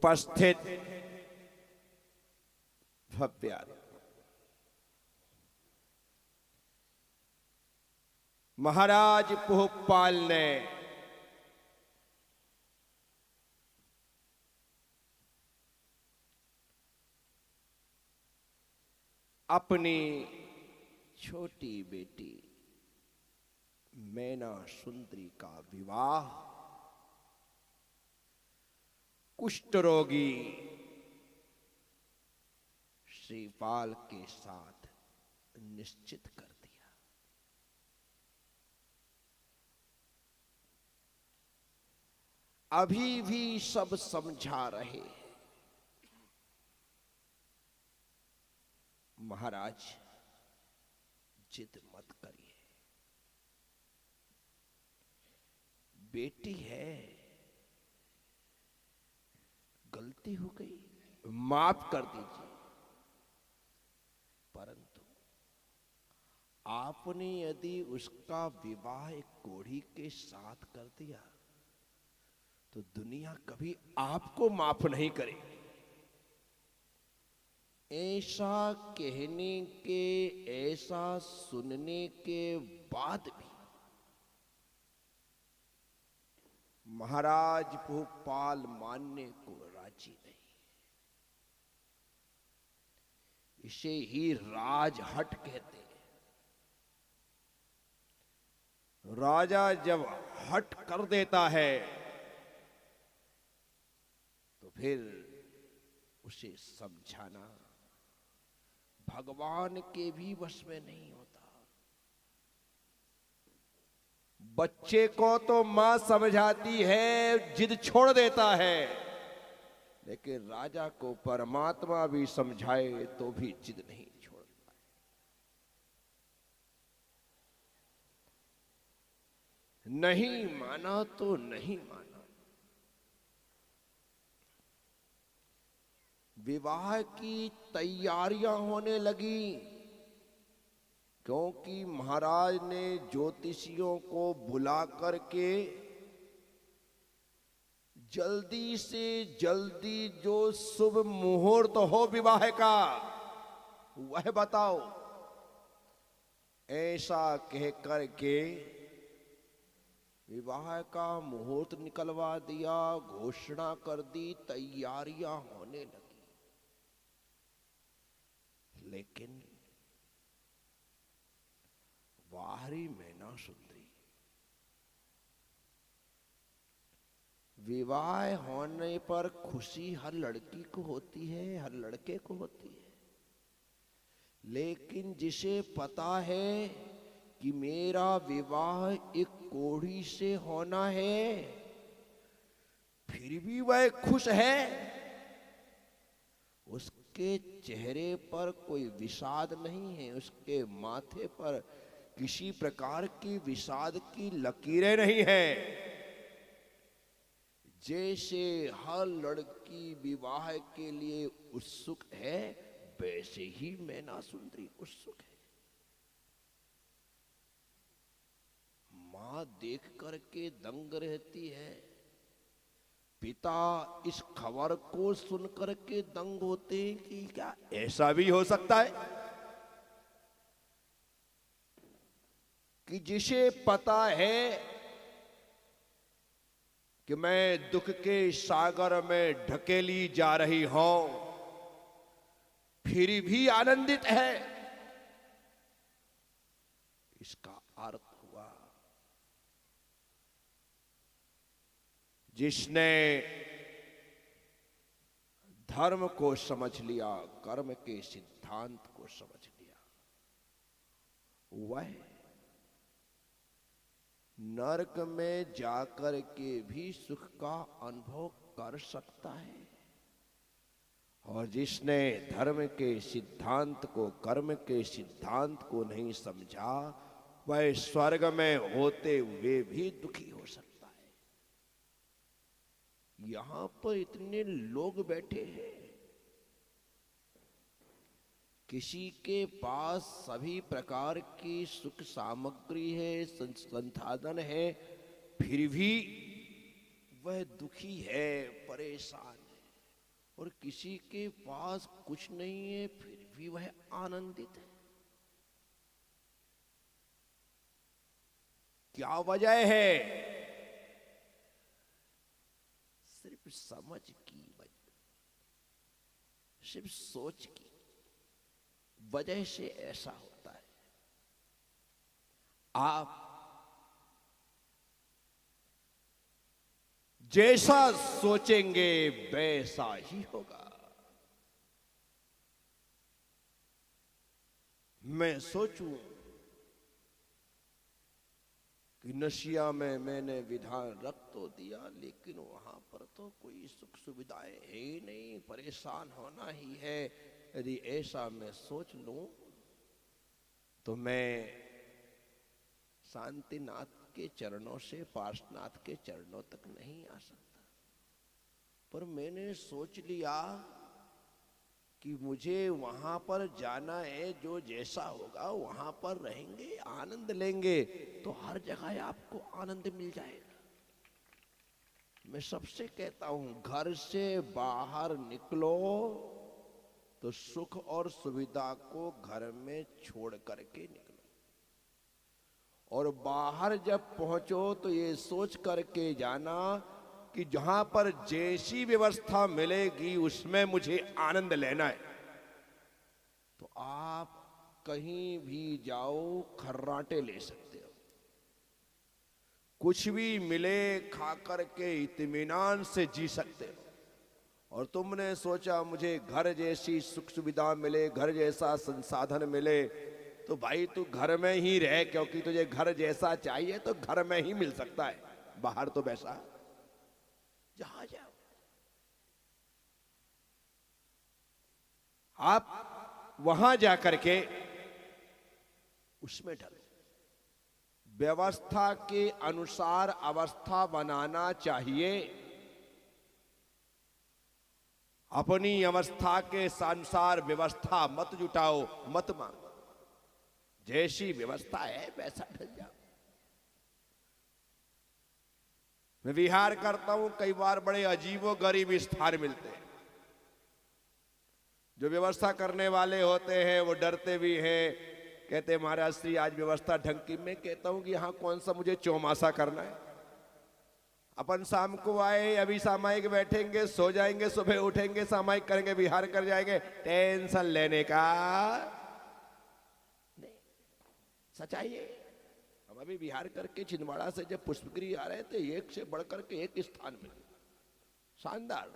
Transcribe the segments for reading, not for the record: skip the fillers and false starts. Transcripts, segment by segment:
उपस्थित भव्य महाराज पुहपाल ने अपनी छोटी बेटी मैना सुंदरी का विवाह कुष्ठ रोगी श्रीपाल के साथ निश्चित कर दिया। अभी भी सब समझा रहे हैं, महाराज जिद मत करिए, बेटी है, गलती हो गई, माफ कर दीजिए। परंतु आपने यदि उसका विवाह एक कोढ़ी के साथ कर दिया तो दुनिया कभी आपको माफ नहीं करेगी। ऐसा कहने के, ऐसा सुनने के बाद भी महाराज भोपाल मानने को राजी नहीं। इसे ही राजहट कहते हैं। राजा जब हट कर देता है तो फिर उसे समझाना भगवान के भी वश में नहीं होता। बच्चे को तो मां समझाती है, जिद छोड़ देता है, लेकिन राजा को परमात्मा भी समझाए तो भी जिद नहीं छोड़ता है। नहीं माना तो नहीं माना। विवाह की तैयारियां होने लगी, क्योंकि महाराज ने ज्योतिषियों को बुला करके जल्दी से जल्दी जो शुभ मुहूर्त हो विवाह का वह बताओ, ऐसा कह करके विवाह का मुहूर्त निकलवा दिया, घोषणा कर दी, तैयारियां होने लगी। लेकिन बाहरी मैना सुंदरी विवाह होने पर खुशी हर लड़की को होती है, हर लड़के को होती है, लेकिन जिसे पता है कि मेरा विवाह एक कोढ़ी से होना है, फिर भी वह खुश है, उसके चेहरे पर कोई विषाद नहीं है, उसके माथे पर किसी प्रकार की विषाद की लकीरें नहीं है। जैसे हर लड़की विवाह के लिए उत्सुक है, वैसे ही मैना सुंदरी उत्सुक है। मां देख करके दंग रहती है, पिता इस खबर को सुनकर के दंग होते हैं कि क्या ऐसा भी हो सकता है कि जिसे पता है कि मैं दुख के सागर में ढकेली जा रही हूं, फिर भी आनंदित है। इसका अर्थ हुआ जिसने धर्म को समझ लिया, कर्म के सिद्धांत को समझ लिया, वह नरक में जाकर के भी सुख का अनुभव कर सकता है। और जिसने धर्म के सिद्धांत को, कर्म के सिद्धांत को नहीं समझा, वह स्वर्ग में होते हुए भी दुखी हो सकता है। यहां पर इतने लोग बैठे हैं, किसी के पास सभी प्रकार की सुख सामग्री है, संसाधन है, फिर भी वह दुखी है, परेशान है। और किसी के पास कुछ नहीं है फिर भी वह आनंदित है। क्या वजह है? सिर्फ समझ की वजह, सिर्फ सोच की वजह से ऐसा होता है। आप जैसा सोचेंगे वैसा ही होगा। मैं सोचूं कि नशिया में मैंने विधान रख तो दिया, लेकिन वहां पर तो कोई सुख सुविधाएं है ही नहीं, परेशान होना ही है। यदि ऐसा मैं सोच लूं तो मैं शांतिनाथ के चरणों से पार्श्वनाथ के चरणों तक नहीं आ सकता। पर मैंने सोच लिया कि मुझे वहां पर जाना है, जो जैसा होगा वहां पर रहेंगे, आनंद लेंगे, तो हर जगह आपको आनंद मिल जाएगा। मैं सबसे कहता हूं, घर से बाहर निकलो तो सुख और सुविधा को घर में छोड़ करके निकलो, और बाहर जब पहुंचो तो ये सोच करके जाना कि जहां पर जैसी व्यवस्था मिलेगी उसमें मुझे आनंद लेना है। तो आप कहीं भी जाओ खर्राटे ले सकते हो, कुछ भी मिले खा करके इत्मीनान से जी सकते हो। और तुमने सोचा मुझे घर जैसी सुख सुविधा मिले, घर जैसा संसाधन मिले, तो भाई तू घर में ही रह, क्योंकि तुझे घर जैसा चाहिए तो घर में ही मिल सकता है, बाहर तो वैसा जहां जाओ। आप वहां जाकर के उसमें ढलो, व्यवस्था के अनुसार अवस्था बनाना चाहिए। अपनी अवस्था के अनुसार व्यवस्था मत जुटाओ, मत मांगो, जैसी व्यवस्था है वैसा ढल जाओ। मैं विहार करता हूं, कई बार बड़े अजीबो गरीब स्थान मिलते हैं। जो व्यवस्था करने वाले होते हैं वो डरते भी हैं, कहते महाराज श्री आज व्यवस्था ढंग की। मैं कहता हूं कि यहां कौन सा मुझे चौमासा करना है। अपन शाम को आए, अभी सामायिक बैठेंगे, सो जाएंगे, सुबह उठेंगे, सामायिक करेंगे, विहार कर जाएंगे, टेंशन लेने का नहीं। सच्चाई है, हम अभी विहार करके छिंदवाड़ा से जब पुष्पगिरी आ रहे थे, एक से बढ़कर के एक स्थान मिले, शानदार,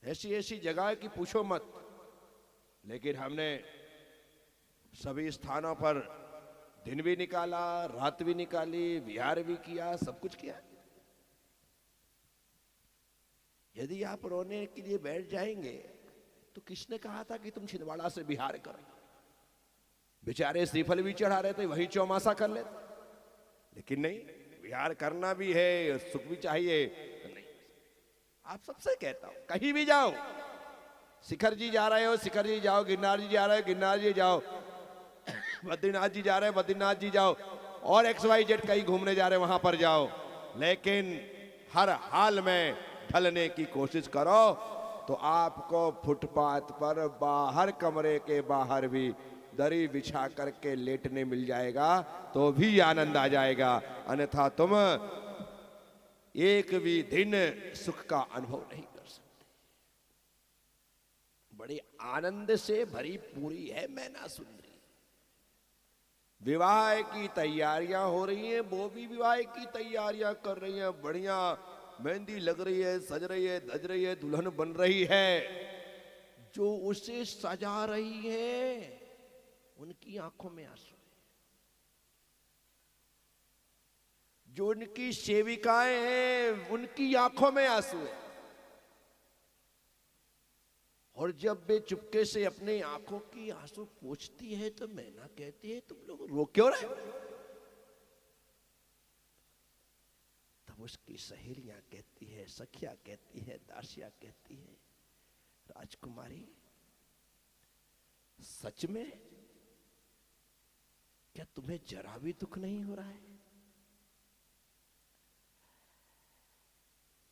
ऐसी ऐसी जगह की पूछो मत। लेकिन हमने सभी स्थानों पर दिन भी निकाला, रात भी निकाली, विहार भी किया, सब कुछ किया। यदि आप रोने के लिए बैठ जाएंगे तो किसने कहा था कि तुम छिंदवाड़ा से विहार करो? बेचारे श्रीफल भी चढ़ा रहे थे, वही चौमासा कर लेते। लेकिन नहीं, विहार करना भी है, सुख भी चाहिए। तो नहीं, आप सबसे कहता हूं कहीं भी जाओ, शिखर जी जा रहे हो शिखर जी जाओ, गिरनार जी जा रहे हो गिरनार जी जाओ, बद्रीनाथ जी जा रहे हो बद्रीनाथ जी जाओ, और XYZ कहीं घूमने जा रहे हो वहां पर जाओ। लेकिन हर हाल में ढलने की कोशिश करो तो आपको फुटपाथ पर बाहर, कमरे के बाहर भी दरी बिछा करके लेटने मिल जाएगा, तो भी आनंद आ जाएगा। अन्यथा तुम एक भी दिन सुख का अनुभव नहीं कर सकते। बड़े आनंद से भरी पूरी है मैना सुंदरी। विवाह की तैयारियां हो रही हैं, वो भी विवाह की तैयारियां कर रही हैं, बढ़िया मेहंदी लग रही है, सज रही है, धज रही है, दुल्हन बन रही है। जो उसे सजा रही है उनकी आंखों में आंसू है, जो उनकी सेविकाएं हैं उनकी आंखों में आंसू है। और जब वे चुपके से अपने आंखों की आंसू पोंछती है तो मैना कहती है तुम लोग रो क्यों रहे? तब उसकी सहेलियां कहती है, सखिया कहती है, दासिया कहती है, राजकुमारी सच में क्या तुम्हें जरा भी दुख नहीं हो रहा है?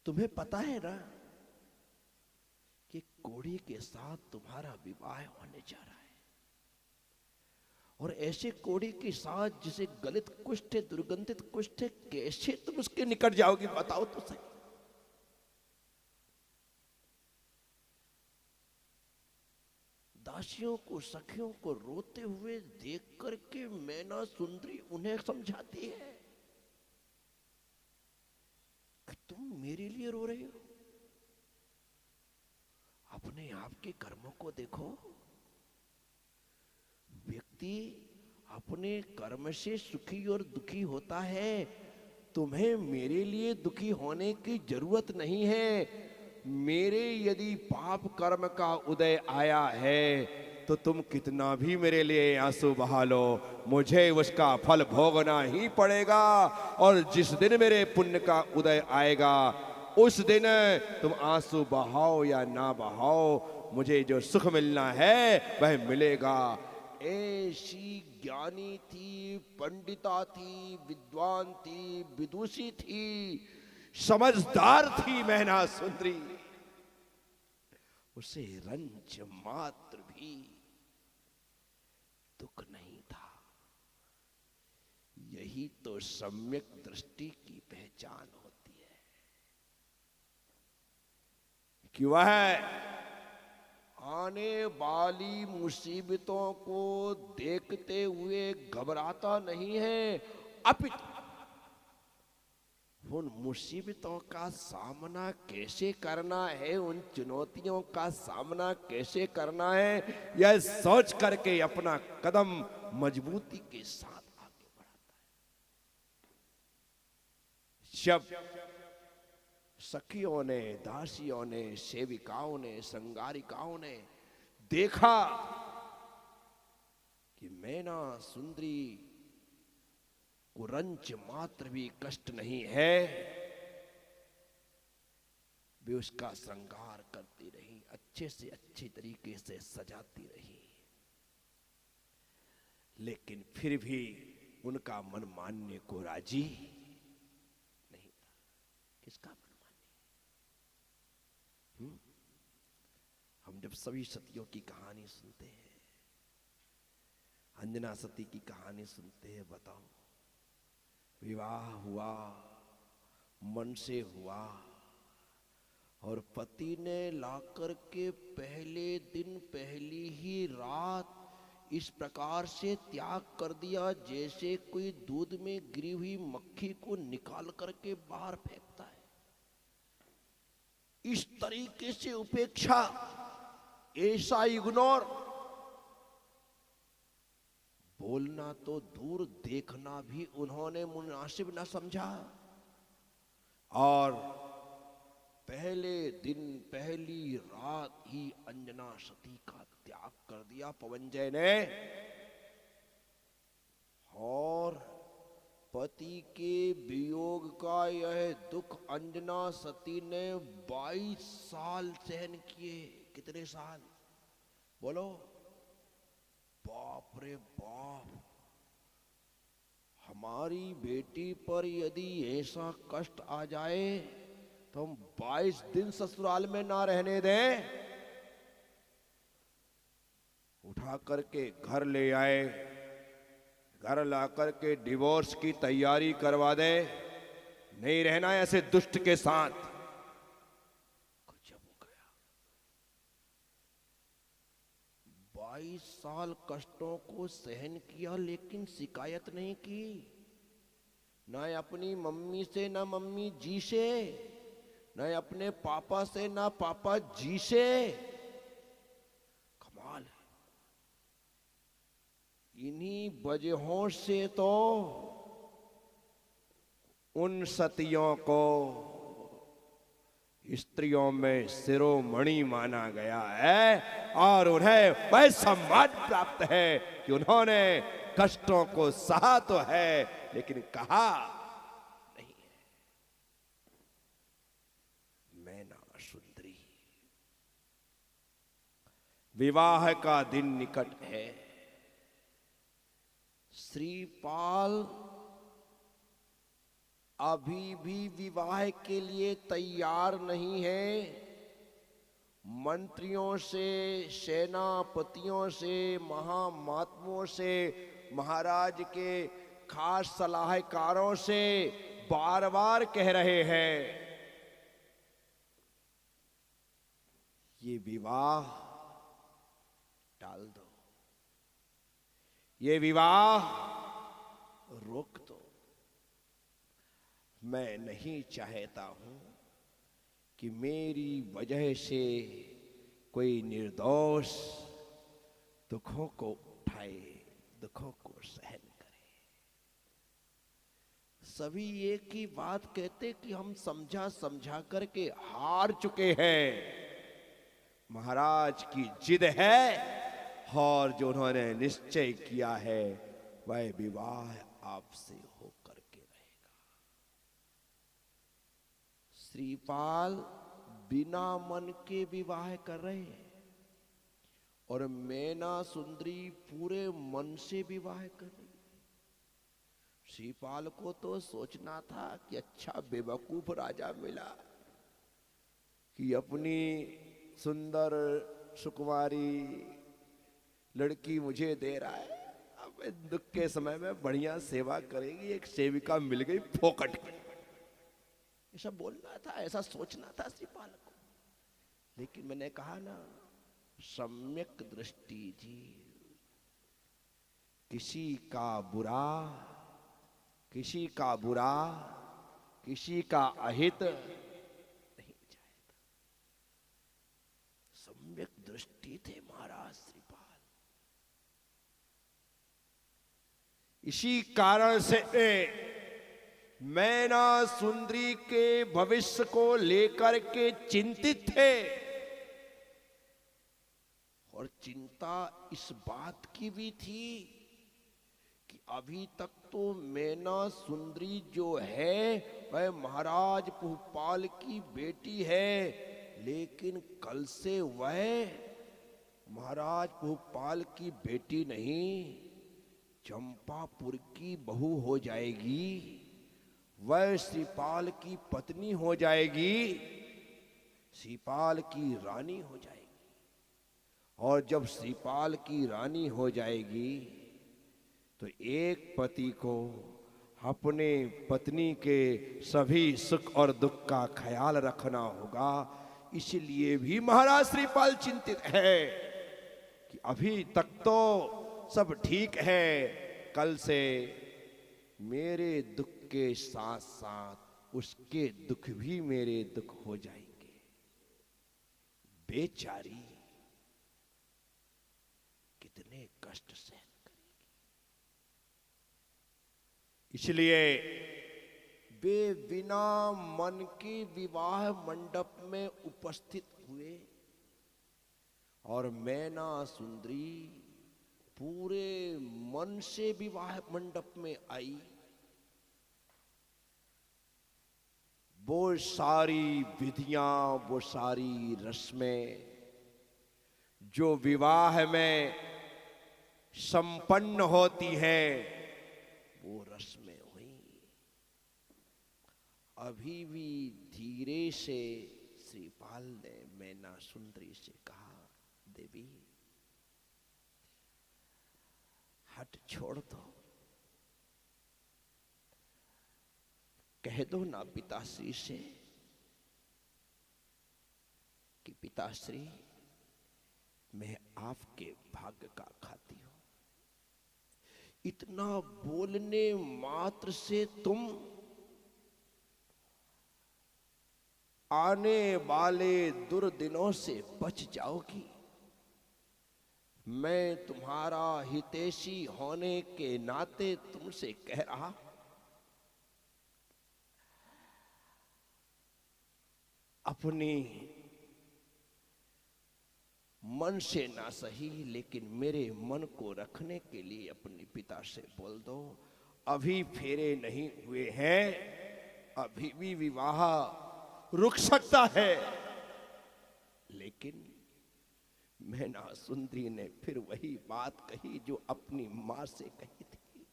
तुम्हें पता है ना कोढ़ी के साथ तुम्हारा विवाह होने जा रहा है, और ऐसे कोढ़ी के साथ जिसे गलित कुष्ठ है, दुर्गंधित कुष्ठ है, कैसे तुम उसके निकट जाओगी? बताओ तो सही। दासियों को, सखियों को रोते हुए देख करके मैना सुंदरी उन्हें समझाती है कि तुम मेरे लिए रो रहे हो, अपने आप के कर्मों को देखो। व्यक्ति अपने कर्म से सुखी और दुखी होता है, तुम्हें मेरे लिए दुखी होने की जरूरत नहीं है। मेरे यदि पाप कर्म का उदय आया है तो तुम कितना भी मेरे लिए आंसू बहा लो, मुझे उसका फल भोगना ही पड़ेगा। और जिस दिन मेरे पुण्य का उदय आएगा उस दिन तुम आंसू बहाओ या ना बहाओ, मुझे जो सुख मिलना है वह मिलेगा। ऐसी ज्ञानी थी, पंडिता थी, विद्वान थी, विदुषी थी, समझदार थी मैना सुंदरी। उसे रंज मात्र भी दुख नहीं था। यही तो सम्यक दृष्टि की पहचान होती है कि वह आने वाली मुसीबतों को देखते हुए घबराता नहीं है, अपितु उन मुसीबतों का सामना कैसे करना है, उन चुनौतियों का सामना कैसे करना है, यह सोच करके अपना कदम मजबूती के साथ आगे बढ़ाता है। जब सखियों ने, दासियों ने, सेविकाओं ने, संगारिकाओं ने देखा कि मैना सुंदरी को रंच मात्र भी कष्ट नहीं है, वे उसका श्रृंगार करती रही, अच्छे से अच्छे तरीके से सजाती रही, लेकिन फिर भी उनका मन मानने को राजी नहीं था। किसका मन माने? हम जब सभी सतियों की कहानी सुनते हैं, अंजना सती की कहानी सुनते हैं, बताओ विवाह हुआ, मन से हुआ, और पति ने लाकर के पहले दिन, पहली ही रात इस प्रकार से त्याग कर दिया जैसे कोई दूध में गिरी हुई मक्खी को निकाल करके बाहर फेंकता है। इस तरीके से उपेक्षा, ऐसा इग्नोर, बोलना तो दूर, देखना भी उन्होंने मुनासिब न समझा। और पहले दिन, पहली रात ही अंजना सती का त्याग कर दिया पवनजय ने, और पति के वियोग का यह दुख अंजना सती ने 22 साल सहन किए। कितने साल बोलो? बाप रे बाप! हमारी बेटी पर यदि ऐसा कष्ट आ जाए तो हम 22 दिन ससुराल में ना रहने दें। उठा करके घर ले आए, घर ला करके डिवोर्स की तैयारी करवा दे, नहीं रहना ऐसे दुष्ट के साथ। गजब हो गया। 22 साल कष्टों को सहन किया, लेकिन शिकायत नहीं की, ना अपनी मम्मी से, ना मम्मी जी से, ना अपने पापा से, ना पापा जी से। कमाल है। इन्हीं वजहों से तो उन सतियों को स्त्रियों में शिरोमणि माना गया है, और उन्हें वह सम्मान प्राप्त है कि उन्होंने कष्टों को सहा तो है लेकिन कहा नहीं है। मैना सुंदरी। विवाह का दिन निकट है। श्रीपाल अभी भी विवाह के लिए तैयार नहीं है। मंत्रियों से, सेनापतियों से, महामात्मों से, महाराज के खास सलाहकारों से बार बार कह रहे हैं ये विवाह टाल दो, ये विवाह रोक दो। मैं नहीं चाहता हूं कि मेरी वजह से कोई निर्दोष दुखों को उठाए, दुखों को सहन करे। सभी एक ही बात कहते कि हम समझा समझा करके हार चुके हैं। महाराज की जिद है और जो उन्होंने निश्चय किया है वह विवाह आपसे होकर के रहेगा। श्रीपाल बिना मन के विवाह कर रहे हैं और मैना सुंदरी पूरे मन से विवाह कर रही है। श्रीपाल को तो सोचना था कि अच्छा बेवकूफ राजा मिला कि अपनी सुंदर सुकुमारी लड़की मुझे दे रहा है। अब दुख के समय में बढ़िया सेवा करेगी, एक सेविका मिल गई फोकट की। ऐसा बोलना था, ऐसा सोचना था श्रीपाल को। लेकिन मैंने कहा ना, सम्यक दृष्टि जी, किसी का बुरा, किसी का बुरा, किसी का अहित नहीं चाहता। सम्यक दृष्टि थे महाराज श्रीपाल। इसी कारण से मैना सुंदरी के भविष्य को लेकर के चिंतित थे। और चिंता इस बात की भी थी कि अभी तक तो मैना सुंदरी जो है वह महाराज भूपाल की बेटी है, लेकिन कल से वह महाराज भूपाल की बेटी नहीं, चंपापुर की बहू हो जाएगी। वह श्रीपाल की पत्नी हो जाएगी, श्रीपाल की रानी हो जाएगी। और जब श्रीपाल की रानी हो जाएगी तो एक पति को अपने पत्नी के सभी सुख और दुख का ख्याल रखना होगा। इसलिए भी महाराज श्रीपाल चिंतित है कि अभी तक तो सब ठीक है, कल से मेरे दुख के साथ साथ उसके दुख भी मेरे दुख हो जाएंगे। बेचारी कितने कष्ट सहन करेगी। इसलिए वे बिना मन के विवाह मंडप में उपस्थित हुए और मैना सुंदरी पूरे मन से विवाह मंडप में आई। वो सारी विधियां, वो सारी रस्में जो विवाह में संपन्न होती है वो रस्में हुई। अभी भी धीरे से श्रीपाल ने मैना सुंदरी से कहा, देवी हट छोड़ दो, कह दो ना पिताश्री से कि पिताश्री मैं आपके भाग्य का खाती हूं। इतना बोलने मात्र से तुम आने वाले दुर्दिनों से बच जाओगी। मैं तुम्हारा हितैषी होने के नाते तुमसे कह रहा, अपनी मन से ना सही लेकिन मेरे मन को रखने के लिए अपने पिता से बोल दो। अभी फेरे नहीं हुए हैं, अभी भी विवाह रुक सकता है। लेकिन मैना सुंदरी ने फिर वही बात कही जो अपनी मां से कही थी।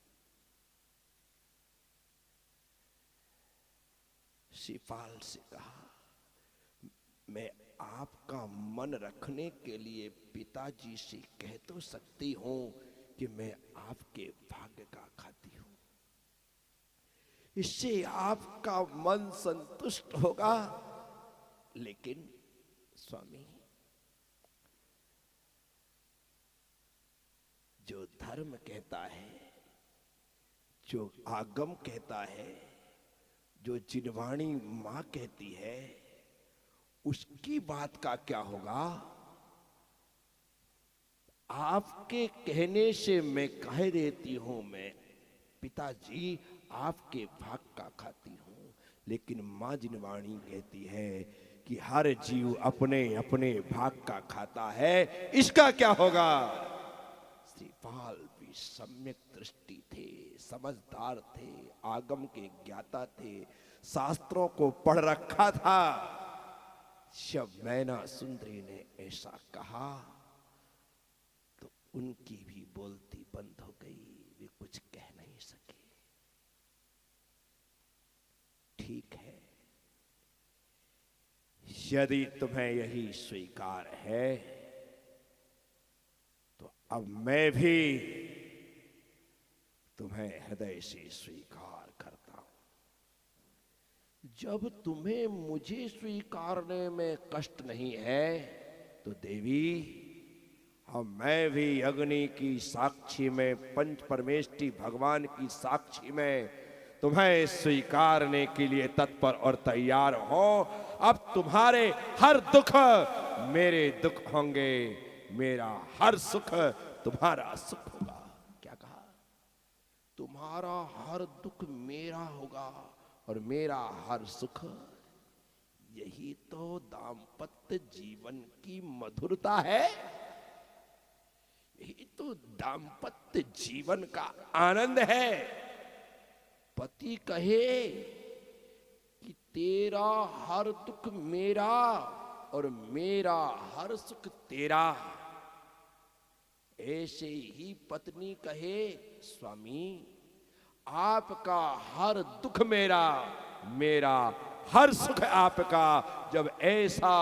श्रीपाल से कहा, मैं आपका मन रखने के लिए पिताजी से कह तो सकती हूं कि मैं आपके भाग्य का खाती हूं, इससे आपका मन संतुष्ट होगा। लेकिन स्वामी, जो धर्म कहता है, जो आगम कहता है, जो जिनवाणी मां कहती है, उसकी बात का क्या होगा? आपके कहने से मैं कह देती हूं, मैं पिताजी आपके भाग का खाती हूं, लेकिन मां जिनवाणी कहती है कि हर जीव अपने अपने भाग का खाता है, इसका क्या होगा? श्रीपाल भी सम्यक दृष्टि थे, समझदार थे, आगम के ज्ञाता थे, शास्त्रों को पढ़ रखा था। जब मैना सुंदरी ने ऐसा कहा तो उनकी भी बोलती बंद हो गई, वे कुछ कह नहीं सके। ठीक है, यदि तुम्हें यही स्वीकार है तो अब मैं भी तुम्हें हृदय से स्वीकार करता हूं। जब तुम्हें मुझे स्वीकारने में कष्ट नहीं है तो देवी, मैं भी अग्नि की साक्षी में, पंच परमेष्टि भगवान की साक्षी में तुम्हें स्वीकारने के लिए तत्पर और तैयार हो। अब तुम्हारे हर दुख मेरे दुख होंगे, मेरा हर सुख तुम्हारा सुख होगा। क्या कहा? तुम्हारा हर दुख मेरा होगा और मेरा हर सुख। यही तो दाम्पत्य जीवन की मधुरता है, यही तो दाम्पत्य जीवन का आनंद है। पति कहे कि तेरा हर दुख मेरा और मेरा हर सुख तेरा। ऐसे ही पत्नी कहे, स्वामी आपका हर दुख मेरा, मेरा हर सुख आपका। जब ऐसा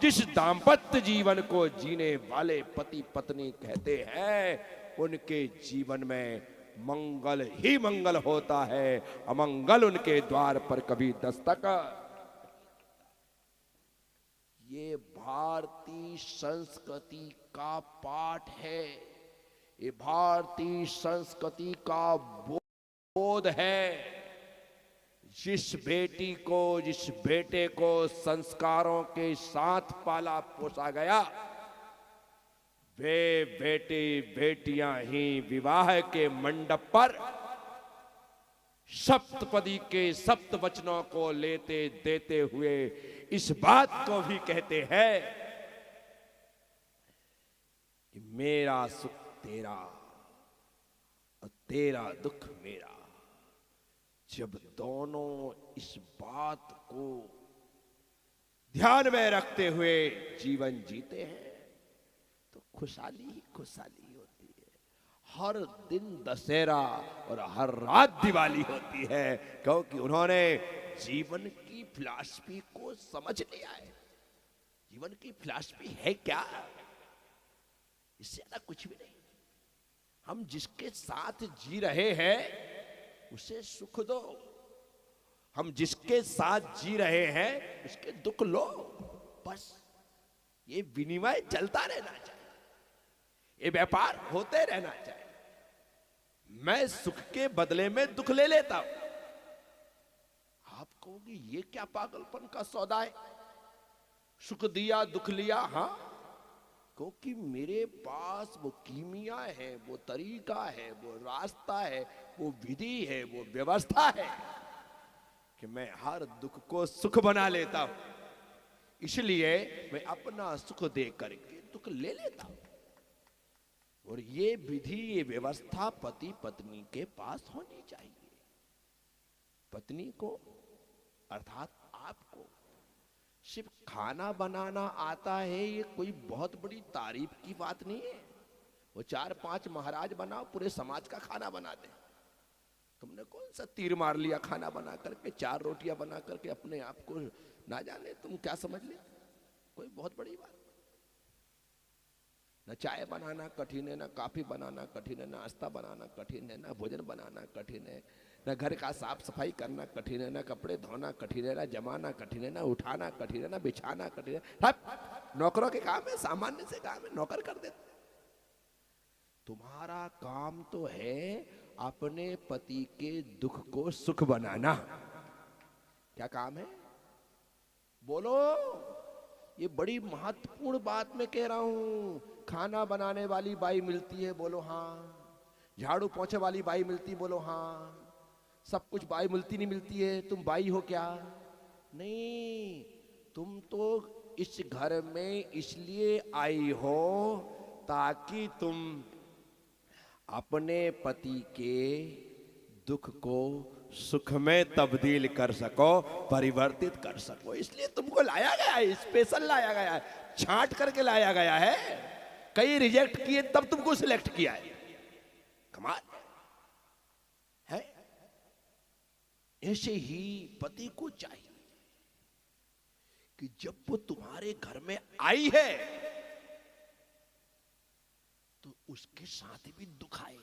जिस दाम्पत्य जीवन को जीने वाले पति पत्नी कहते हैं, उनके जीवन में मंगल ही मंगल होता है, अमंगल उनके द्वार पर कभी दस्तक। ये भारतीय संस्कृति का पाठ है, ये भारतीय संस्कृति का बोध है। जिस बेटी को, जिस बेटे को संस्कारों के साथ पाला पोसा गया, वे बेटे बेटियां ही विवाह के मंडप पर सप्तपदी के सप्त वचनों को लेते देते हुए इस बात को भी कहते हैं कि मेरा सुख तेरा और तेरा दुख मेरा। जब दोनों इस बात को ध्यान में रखते हुए जीवन जीते हैं तो खुशहाली ही खुशहाली होती है। हर दिन दशहरा और हर रात दिवाली होती है, क्योंकि उन्होंने जीवन की फिलॉसफी को समझ लिया है। जीवन की फिलॉसफी है क्या? इससे ज्यादा कुछ भी नहीं। हम जिसके साथ जी रहे हैं उसे सुख दो, हम जिसके साथ जी रहे हैं उसके दुख लो, बस ये विनिमय चलता रहना चाहिए, ये व्यापार होते रहना चाहिए। मैं सुख के बदले में दुख ले लेता हूं। आप कहोगे ये क्या पागलपन का सौदा है, सुख दिया दुख लिया। हाँ, क्योंकि मेरे पास वो कीमिया है, वो तरीका है, वो रास्ता है, वो विधि है, वो व्यवस्था है कि मैं हर दुख को सुख बना लेता हूं। इसलिए मैं अपना सुख दे करके दुख ले लेता हूं। और ये विधि, ये व्यवस्था पति पत्नी के पास होनी चाहिए। पत्नी को अर्थात आपको सिर्फ खाना बनाना आता है, ये कोई बहुत बड़ी तारीफ की बात नहीं है। वो 4-5 महाराज बनाओ, पूरे समाज का खाना बना दे। तुमने कौन सा तीर मार लिया खाना बना करके, 4 रोटियां बना करके अपने आप को ना जाने तुम क्या समझ लिया। कोई बहुत बड़ी बात। न चाय बनाना कठिन है, न कॉफी बनाना कठिन है, नाश्ता बनाना कठिन है, न भोजन बनाना कठिन है, न घर का साफ सफाई करना कठिन है, न कपड़े धोना कठिन है, न जमाना कठिन है, न उठाना कठिन है, न बिछाना कठिन है। सब नौकरों के काम है, सामान्य से काम है, नौकर कर देते। तुम्हारा काम तो है अपने पति के दुख को सुख बनाना। क्या काम है? बोलो। ये बड़ी महत्वपूर्ण बात मैं कह रहा हूं। खाना बनाने वाली बाई मिलती है, बोलो हाँ। झाड़ू पोंछे वाली बाई मिलती, बोलो हाँ। सब कुछ बाई मिलती नहीं मिलती है। तुम बाई हो क्या? नहीं, तुम तो इस घर में इसलिए आई हो ताकि तुम अपने पति के दुख को सुख में तब्दील कर सको, परिवर्तित कर सको। इसलिए तुमको लाया गया है, स्पेशल लाया गया है, छांट करके लाया गया है। कई रिजेक्ट किए तब तुमको सिलेक्ट किया है। कमाल है। ऐसे ही पति को चाहिए कि जब वो तुम्हारे घर में आई है तो उसके साथ भी दुख आए।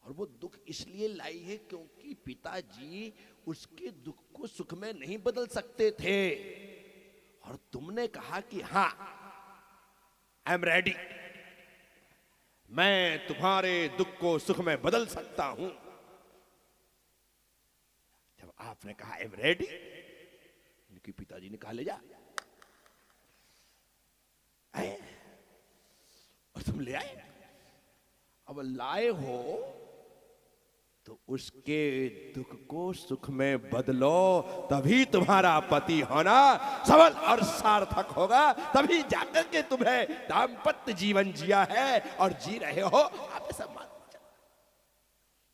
और वो दुख इसलिए लाई है क्योंकि पिताजी उसके दुख को सुख में नहीं बदल सकते थे। और तुमने कहा कि हाँ, आई एम रेडी, मैं तुम्हारे दुख को सुख में बदल सकता हूं। जब आपने कहा आई एम रेडी, उनके पिताजी ने कहा ले जा। और तुम ले आए। अब लाए हो तो उसके दुख को सुख में बदलो, तभी तुम्हारा पति होना सबल और सार्थक होगा। तभी जाकर के तुम्हें दाम्पत्य जीवन जिया है और जी रहे हो। आप ऐसा मान।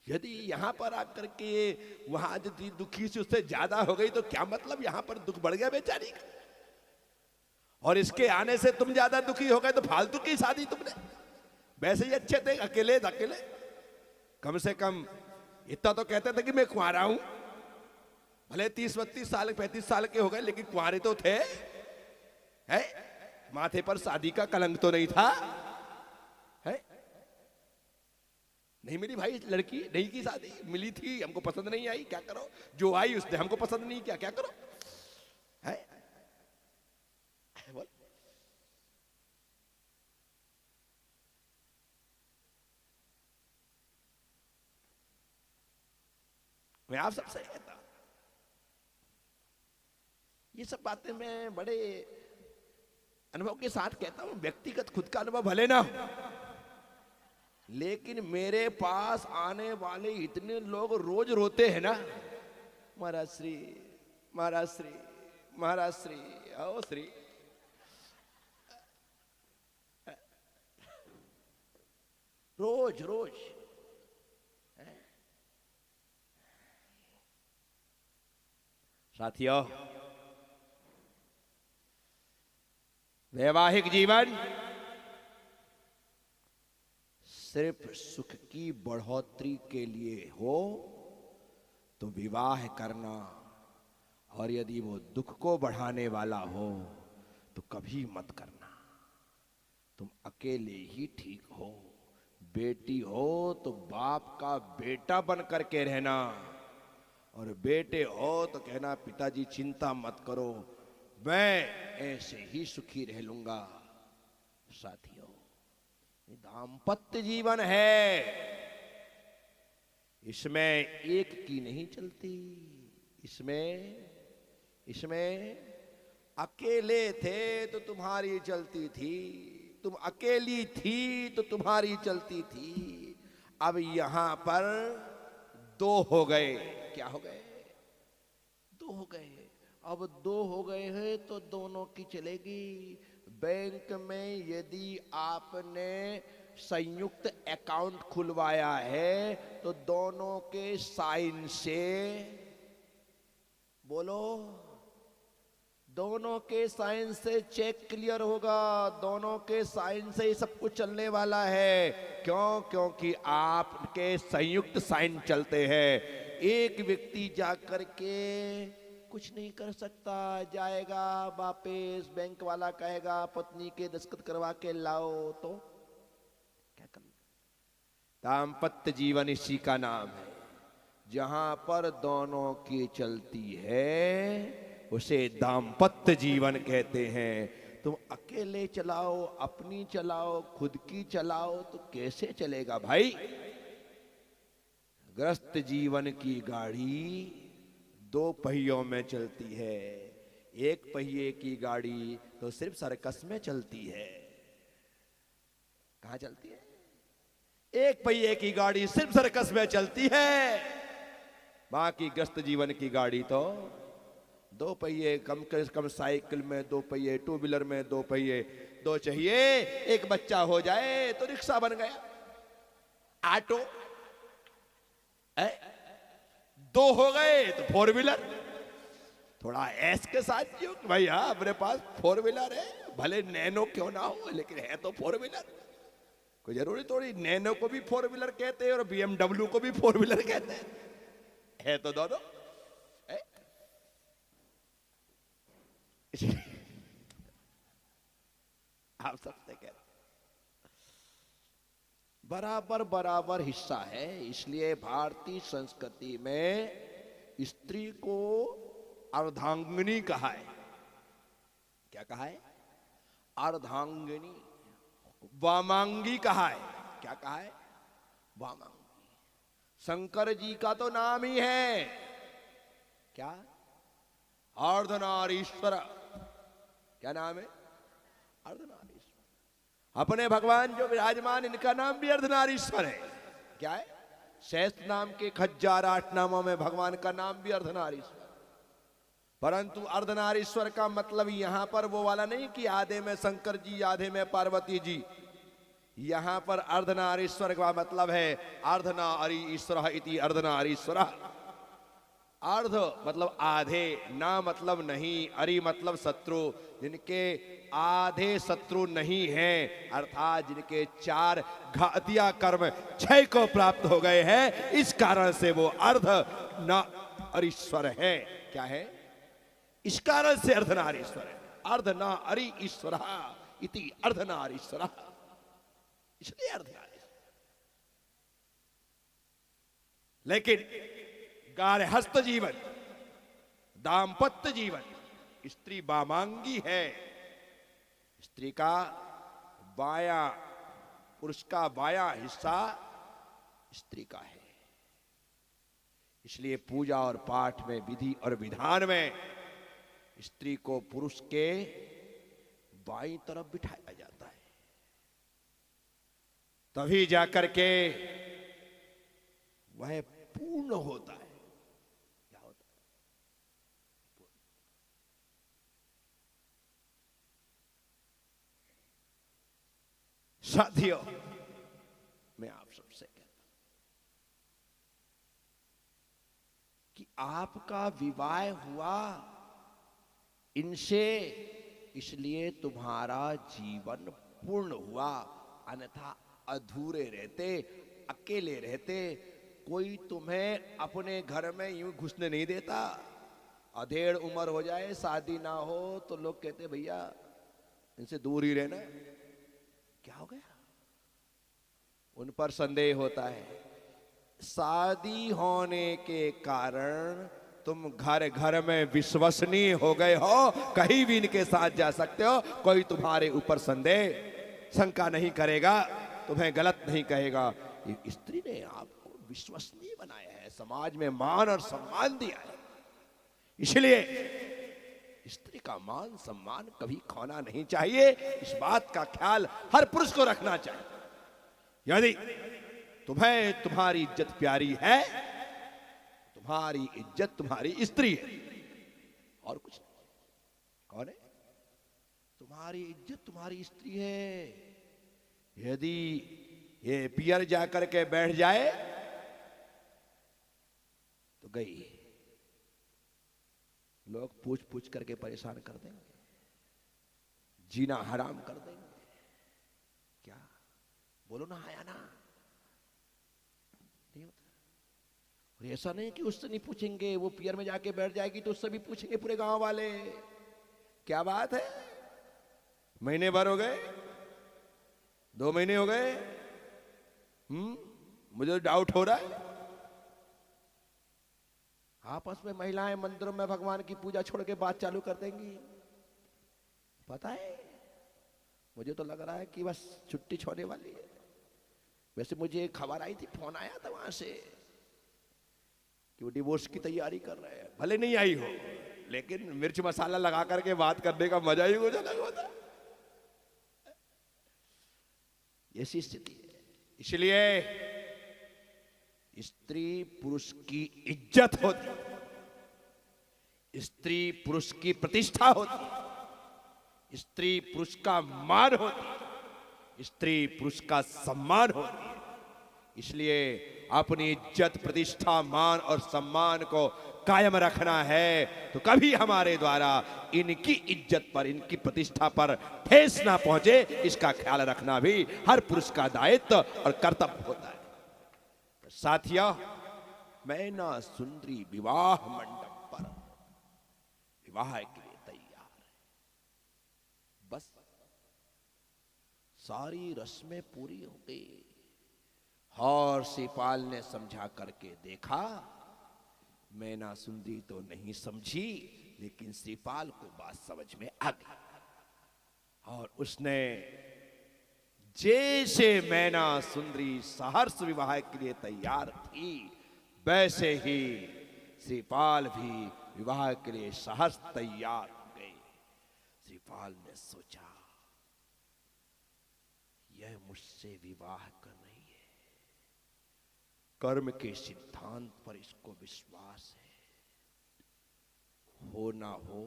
यदि यहां पर आकर के वहां यदि दुखी से उससे ज्यादा हो गई तो क्या मतलब, यहां पर दुख बढ़ गया बेचारी का। और इसके आने से तुम ज्यादा दुखी हो गए तो फालतू की शादी तुमने। वैसे ही अच्छे थे, अकेले अकेले। कम से कम इतना तो कहते थे कि मैं कुंवारा हूं। भले 30-32 साल 35 साल के हो गए, लेकिन कुंवारे तो थे। है माथे पर शादी का कलंक तो नहीं था। है नहीं मिली भाई लड़की, नहीं की शादी, मिली थी, हमको पसंद नहीं आई, क्या करो। जो आई उसने हमको पसंद नहीं किया, क्या करो। है बोल। मैं आप सबसे कहता हूं, ये सब बातें मैं बड़े अनुभव के साथ कहता हूं। व्यक्तिगत खुद का अनुभव भले ना हो, लेकिन मेरे पास आने वाले इतने लोग रोज रोते हैं ना, महाराज श्री, महाराज श्री, महाराज श्री, ओ श्री। रोज रोज साथियों, वैवाहिक जीवन सिर्फ सुख की बढ़ोतरी के लिए हो तो विवाह करना, और यदि वो दुख को बढ़ाने वाला हो तो कभी मत करना। तुम अकेले ही ठीक हो। बेटी हो तो बाप का बेटा बन करके रहना, और बेटे हो तो कहना पिताजी चिंता मत करो, मैं ऐसे ही सुखी रह लूंगा। साथियों, ये दाम्पत्य जीवन है, इसमें एक की नहीं चलती। इसमें अकेले थे तो तुम्हारी चलती थी, तुम अकेली थी तो तुम्हारी चलती थी। अब यहां पर दो हो गए। क्या हो गए? दो हो गए। अब दो हो गए हैं तो दोनों की चलेगी। बैंक में यदि आपने संयुक्त अकाउंट खुलवाया है तो दोनों के साइन से, बोलो, दोनों के साइन से चेक क्लियर होगा। दोनों के साइन से ही सब कुछ चलने वाला है। क्यों? क्योंकि आपके संयुक्त साइन चलते हैं। एक व्यक्ति जाकर के कुछ नहीं कर सकता, जाएगा वापस, बैंक वाला कहेगा पत्नी के दस्तखत करवा के लाओ, तो क्या करना। दाम्पत्य जीवन इसी का नाम है। जहां पर दोनों की चलती है उसे दाम्पत्य जीवन कहते हैं। तुम अकेले चलाओ, अपनी चलाओ, खुद की चलाओ तो कैसे चलेगा भाई। ग्रस्त जीवन की गाड़ी दो पहियों में चलती है, एक पहिए की गाड़ी तो सिर्फ सर्कस में चलती है। कहां चलती है? एक पहिए की गाड़ी सिर्फ सर्कस में चलती है, बाकी ग्रस्त जीवन की गाड़ी तो दो पहिए, कम से कम साइकिल में दो पहिए, टू व्हीलर में दो पहिए, दो चाहिए। एक बच्चा हो जाए तो रिक्शा बन गया, ऑटो, दो हो गए तो फोर व्हीलर। थोड़ा ऐस के साथ जियो कि भाई हाँ अपने पास फोर व्हीलर है, भले नैनो क्यों ना हो लेकिन है तो फोर व्हीलर। कोई जरूरी थोड़ी नैनो को भी फोर व्हीलर कहते हैं और BMW को भी फोर व्हीलर कहते हैं, है तो दोनों। आप सबसे कहते बराबर बराबर हिस्सा है। इसलिए भारतीय संस्कृति में स्त्री को अर्धांगिनी कहा है। क्या कहा है? अर्धांगिनी। वामांगी कहा है। क्या कहा है? वामांगी। शंकर जी का तो नाम ही है क्या? अर्धनारीश्वर। क्या नाम है? अर्धनारीश्वर। अपने भगवान जो विराजमान, इनका नाम भी अर्धनारीश्वर है। क्या है? शेष नाम के 1008 नामों में भगवान का नाम भी अर्धनारीश्वर। परंतु अर्धनारीश्वर का मतलब यहां पर वो वाला नहीं कि आधे में शंकर जी आधे में पार्वती जी। यहां पर अर्धनारीश्वर का मतलब है अर्धनारी ईश्वर इति अर्धनारीश्वर। अर्ध मतलब आधे, ना मतलब नहीं, अरि मतलब शत्रु, जिनके आधे शत्रु नहीं हैं, अर्थात जिनके 4 घातिया कर्म क्षय को प्राप्त हो गए हैं, इस कारण से वो अर्ध नारीश्वर है। क्या है? इस कारण से अर्धनारीश्वर है। अर्ध ना अरि ईश्वर इति अर्धनारीश्वर, इसलिए अर्धनारीश्वर। लेकिन गार्हस्थ जीवन, दाम्पत्य जीवन, स्त्री वामांगी है। स्त्री का बायां, पुरुष का बायां हिस्सा स्त्री का है। इसलिए पूजा और पाठ में, विधि और विधान में स्त्री को पुरुष के बाईं तरफ बिठाया जाता है, तभी जाकर के वह पूर्ण होता है। क्या होता है? साथियों, मैं आप सबसे कहता हूं कि आपका विवाह हुआ इनसे, इसलिए तुम्हारा जीवन पूर्ण हुआ, अन्यथा अधूरे रहते, अकेले रहते। कोई तुम्हें अपने घर में यूं घुसने नहीं देता। अधेड़ उम्र हो जाए, शादी ना हो तो लोग कहते भैया इनसे दूर ही रहना। क्या हो गया? उन पर संदेह होता है। शादी होने के कारण तुम घर घर में विश्वसनीय हो गए हो, कहीं भी इनके साथ जा सकते हो, कोई तुम्हारे ऊपर संदेह शंका नहीं करेगा, तुम्हें गलत नहीं कहेगा। ये स्त्री ने आपको विश्वसनीय बनाया है, समाज में मान और सम्मान दिया है। इसलिए स्त्री का मान सम्मान कभी खोना नहीं चाहिए। इस बात का ख्याल हर पुरुष को रखना चाहिए। यदि तुम्हें तुम्हारी इज्जत प्यारी है, तुम्हारी इज्जत तुम्हारी स्त्री है और कुछ नहीं। कौन है? तुम्हारी इज्जत तुम्हारी स्त्री है। यदि ये पियर जाकर के बैठ जाए तो गई, लोग पूछ पूछ करके परेशान कर देंगे, जीना हराम कर देंगे। क्या बोलो ना, आया ना, नहीं होता। और ऐसा नहीं कि उससे नहीं पूछेंगे, वो पियर में जाके बैठ जाएगी तो उससे भी पूछेंगे पूरे गांव वाले। क्या बात है, महीने भर हो गए, 2 महीने हो गए, मुझे तो डाउट हो रहा है। आपस में महिलाएं मंदिरों में भगवान की पूजा छोड़ के बात चालू कर देंगी। पता है, मुझे तो लग रहा है कि बस छुट्टी छोड़ने वाली है। वैसे मुझे एक खबर आई थी, फोन आया था वहां से कि वो डिवोर्स की तैयारी कर रहे हैं। भले नहीं आई हो, लेकिन मिर्च मसाला लगा करके बात करने का मजा ही कुछ अलग होता। ऐसी स्थिति है। इसलिए स्त्री पुरुष की इज्जत होती, स्त्री पुरुष की प्रतिष्ठा होती, स्त्री पुरुष का मान होती, स्त्री पुरुष का सम्मान होती है। इसलिए अपनी इज्जत, प्रतिष्ठा, मान और सम्मान को कायम रखना है तो कभी हमारे द्वारा इनकी इज्जत पर, इनकी प्रतिष्ठा पर ठेस ना पहुंचे, इसका ख्याल रखना भी हर पुरुष का दायित्व और कर्तव्य होता है। साथियों, मैना सुंदरी विवाह मंडप पर विवाह के लिए तैयार है। बस सारी रस्में पूरी हो गई और शिपाल ने समझा करके देखा। मैना सुंदरी तो नहीं समझी, लेकिन शिपाल को बात समझ में आ गई और उसने जैसे मैना सुंदरी सहर्ष विवाह के लिए तैयार थी, वैसे ही शिपाल भी विवाह के लिए सहर्ष तैयार हो गए। शिपाल ने सोचा, यह मुझसे विवाह कर रही है, कर्म के सिद्धांत पर इसको विश्वास है, हो ना हो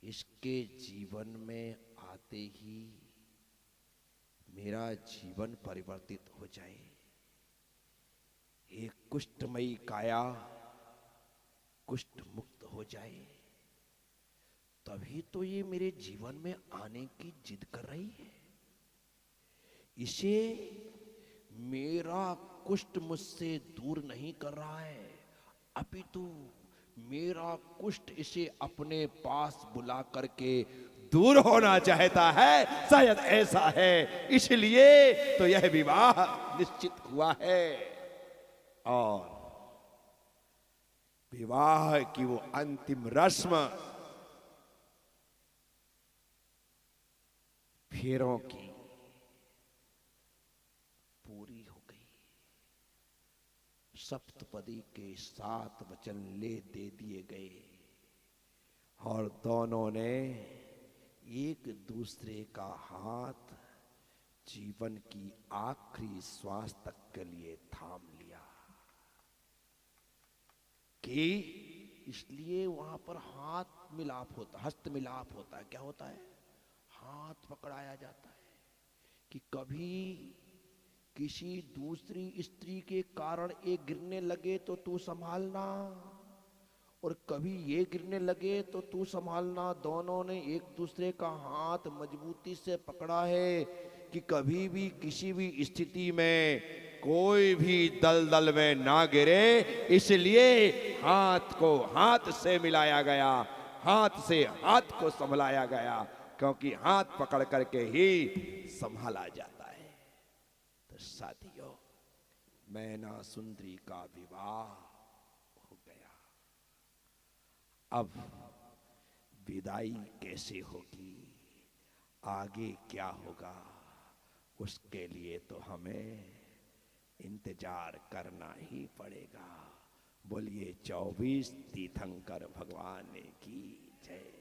इसके जीवन में आते ही मेरा जीवन परिवर्तित हो जाए, एक कुष्ठमयी काया कुष्ठ मुक्त हो जाए, तभी तो ये मेरे जीवन में आने की जिद कर रही है। इसे मेरा कुष्ठ मुझसे दूर नहीं कर रहा है, अपितु मेरा कुष्ठ इसे अपने पास बुला करके दूर होना चाहता है। शायद ऐसा है, इसलिए तो यह विवाह निश्चित हुआ है। और विवाह की वो अंतिम रस्म फेरों की पूरी हो गई। सप्तपदी के 7 वचन दे दिए गए और दोनों ने एक दूसरे का हाथ जीवन की आखिरी श्वास तक के लिए थाम लिया। कि इसलिए वहां पर हाथ मिलाप होता, हस्त मिलाप होता है। क्या होता है? हाथ पकड़ाया जाता है कि कभी किसी दूसरी स्त्री के कारण एक गिरने लगे तो तू संभालना, और कभी ये गिरने लगे तो तू संभालना। दोनों ने एक दूसरे का हाथ मजबूती से पकड़ा है कि कभी भी किसी भी स्थिति में कोई भी दलदल में ना गिरे। इसलिए हाथ को हाथ से मिलाया गया, हाथ से हाथ को संभलाया गया, क्योंकि हाथ पकड़ करके ही संभाला जाता है। तो साथियों, मैना सुंदरी का विवाह हो गया। अब विदाई कैसे होगी, आगे क्या होगा, उसके लिए तो हमें इंतजार करना ही पड़ेगा। बोलिए 24 तीर्थंकर भगवान की जय।